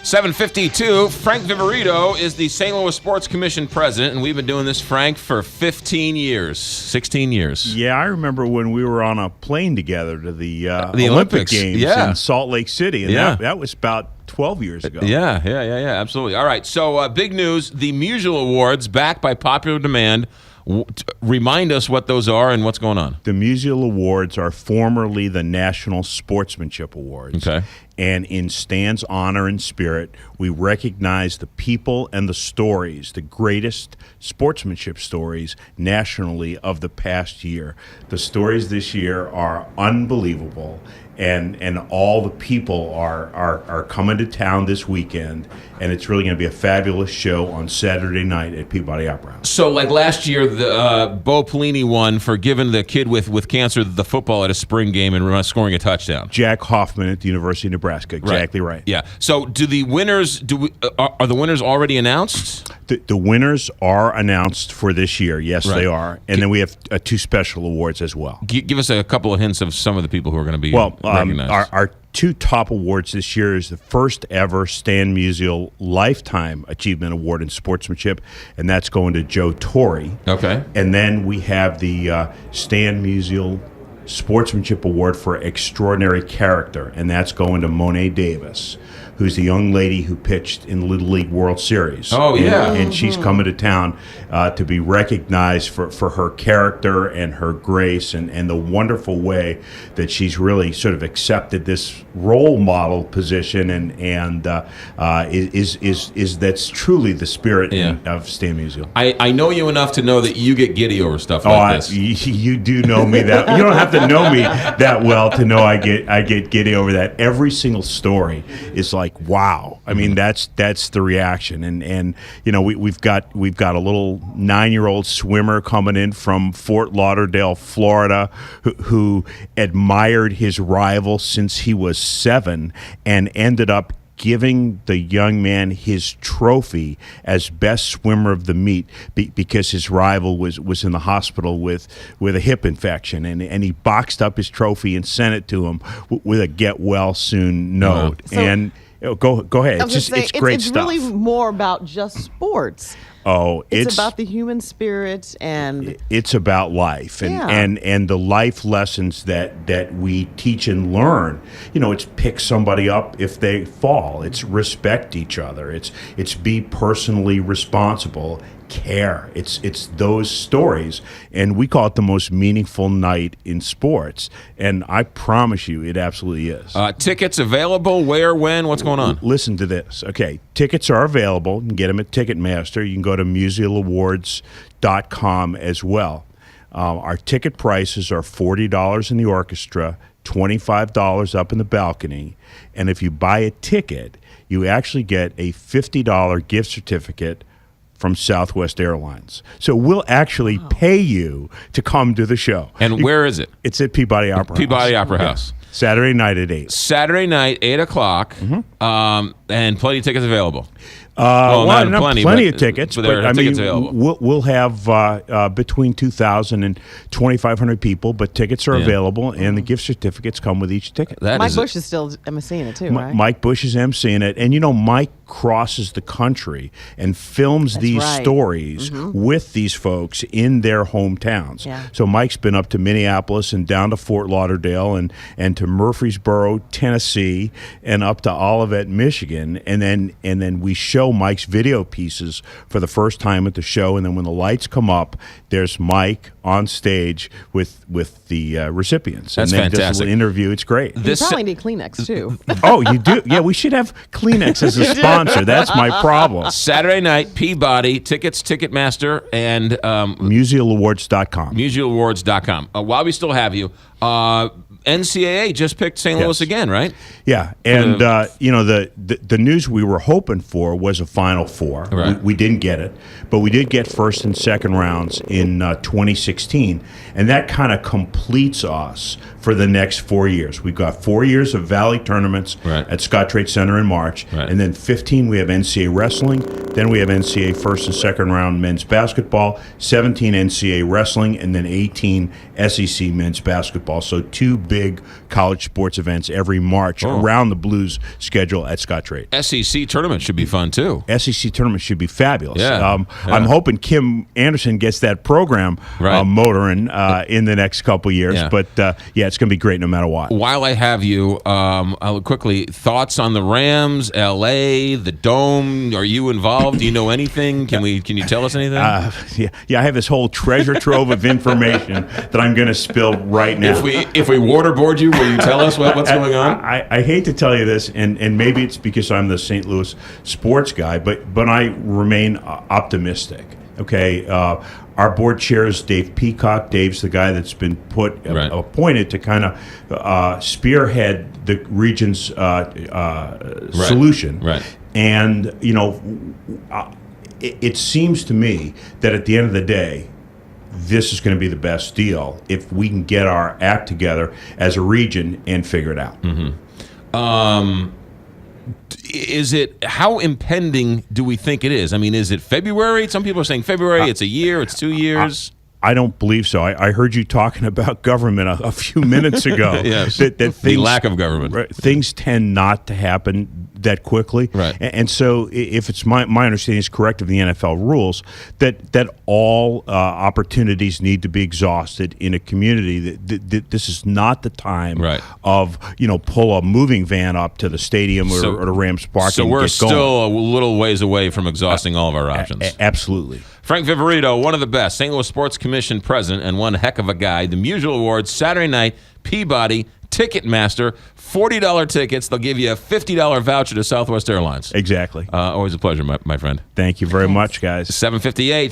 7:52. Frank Viverito is the St. Louis Sports Commission president, and we've been doing this, Frank, for 15 years, 16 years. Yeah, I remember when we were on a plane together to the Olympic Games in Salt Lake City, and that was about 12 years ago. Yeah, absolutely. All right, so big news, the Musial Awards, back by popular demand. Remind us what those are and what's going on. The Musial Awards are formerly the National Sportsmanship Awards. Okay. And in Stan's honor and spirit, we recognize the people and the stories, the greatest sportsmanship stories nationally of the past year. The stories this year are unbelievable, and all the people are coming to town this weekend, and it's really going to be a fabulous show on Saturday night at Peabody Opera House. So, like last year, the Bo Pelini won for giving the kid with cancer the football at a spring game and scoring a touchdown. Jack Hoffman at the University of Nebraska. Exactly right. Yeah. So, do the winners are the winners already announced? The winners are announced for this year. Yes, they are. And then we have two special awards as well. Give us a couple of hints of some of the people who are going to be recognized. Our two top awards this year is the first ever Stan Musial Lifetime Achievement Award in Sportsmanship, and that's going to Joe Torre. Okay. And then we have the Stan Musial Sportsmanship Award for Extraordinary Character, and that's going to Monet Davis, who's the young lady who pitched in the Little League World Series. Oh, yeah. And she's coming to town to be recognized for her character and her grace and the wonderful way that she's really sort of accepted this role model position and is that's truly the spirit of Stan Musial. I know you enough to know that you get giddy over stuff like this. You do know me that. You don't have to know me that well to know I get giddy over that. Every single story is like, wow. I mean, that's the reaction, and you know we've got a little 9-year-old swimmer coming in from Fort Lauderdale, Florida, who admired his rival since he was 7 and ended up giving the young man his trophy as best swimmer of the meet because his rival was in the hospital with a hip infection, and he boxed up his trophy and sent it to him with a get well soon note. And go ahead. It's great stuff. It's really more about just sports. Oh, it's about the human spirit, and it's about life and the life lessons that we teach and learn. You know, it's pick somebody up if they fall. It's respect each other. It's be personally responsible. Care. It's those stories, and we call it the most meaningful night in sports, and I promise you it absolutely is. Tickets available? Where, when, what's going on? Listen to this. Okay, tickets are available. You can get them at Ticketmaster. You can go to musialawards.com as well. Our ticket prices are $40 in the orchestra, $25 up in the balcony, and if you buy a ticket, you actually get a $50 gift certificate from Southwest Airlines. So we'll actually pay you to come to the show. And where is it? It's at Peabody Opera House. Peabody Opera House. Saturday night at 8. Saturday night, 8 o'clock, and plenty of tickets available. Not plenty of tickets, but I tickets mean, available. we'll have between 2,000 and 2,500 people, but tickets are available, and the gift certificates come with each ticket. Mike Bush is still emceeing it too, right? Mike Bush is emceeing it, and you know, Mike crosses the country and films these stories with these folks in their hometowns. Yeah. So Mike's been up to Minneapolis and down to Fort Lauderdale and to Murfreesboro, Tennessee, and up to Olivet, Michigan, and then we show Mike's video pieces for the first time at the show, and then when the lights come up, there's Mike on stage with the recipients. That's and then fantastic. This little interview, it's great. You probably need Kleenex too. Oh, you do? Yeah, we should have Kleenex as a sponsor. That's my problem. Saturday night, Peabody, tickets, Ticketmaster, and MusialAwards.com. MusialAwards.com. While we still have you, NCAA just picked St. Louis again, right? Yeah, and you know, the news we were hoping for was a Final Four. Right. We didn't get it, but we did get first and second rounds in 2016, and that kind of completes us for the next 4 years. We've got 4 years of Valley tournaments at Scottrade Center in March, and then 15 we have NCAA wrestling, then we have NCAA first and second round men's basketball, 17 NCAA wrestling, and then 18 SEC men's basketball. So 2 big college sports events every March around the Blues schedule at Scottrade. SEC tournament should be fun too. SEC tournament should be fabulous. Yeah. I'm hoping Kim Anderson gets that program motoring in the next couple years. Yeah. But it's going to be great no matter what. While I have you, I'll quickly, thoughts on the Rams, LA, the Dome? Are you involved? Do you know anything? Can you tell us anything? I have this whole treasure trove of information that I'm going to spill right now. If we waterboard you, will you tell us what's going on? I hate to tell you this, and maybe it's because I'm the St. Louis sports guy, but I remain optimistic. Okay, our board chair is Dave Peacock. Dave's the guy that's been appointed to kind of spearhead the region's solution. Right. And it seems to me that at the end of the day, this is going to be the best deal if we can get our act together as a region and figure it out. How impending do we think it is? I mean, is it February? Some people are saying February. It's a year. It's 2 years. I don't believe so. I heard you talking about government a few minutes ago. Yes. That things, the lack of government. Things tend not to happen that quickly. Right. And so if it's my understanding is correct of the NFL rules, that all opportunities need to be exhausted in a community. That this is not the time of, pull a moving van up to the stadium or the Rams parking. So we're still a little ways away from exhausting all of our options. Absolutely. Frank Viverito, one of the best, St. Louis Sports Commission president and one heck of a guy. The Musial Awards, Saturday night, Peabody, Ticketmaster, $40 tickets. They'll give you a $50 voucher to Southwest Airlines. Exactly. Always a pleasure, my friend. Thank you very much, guys. 7:58.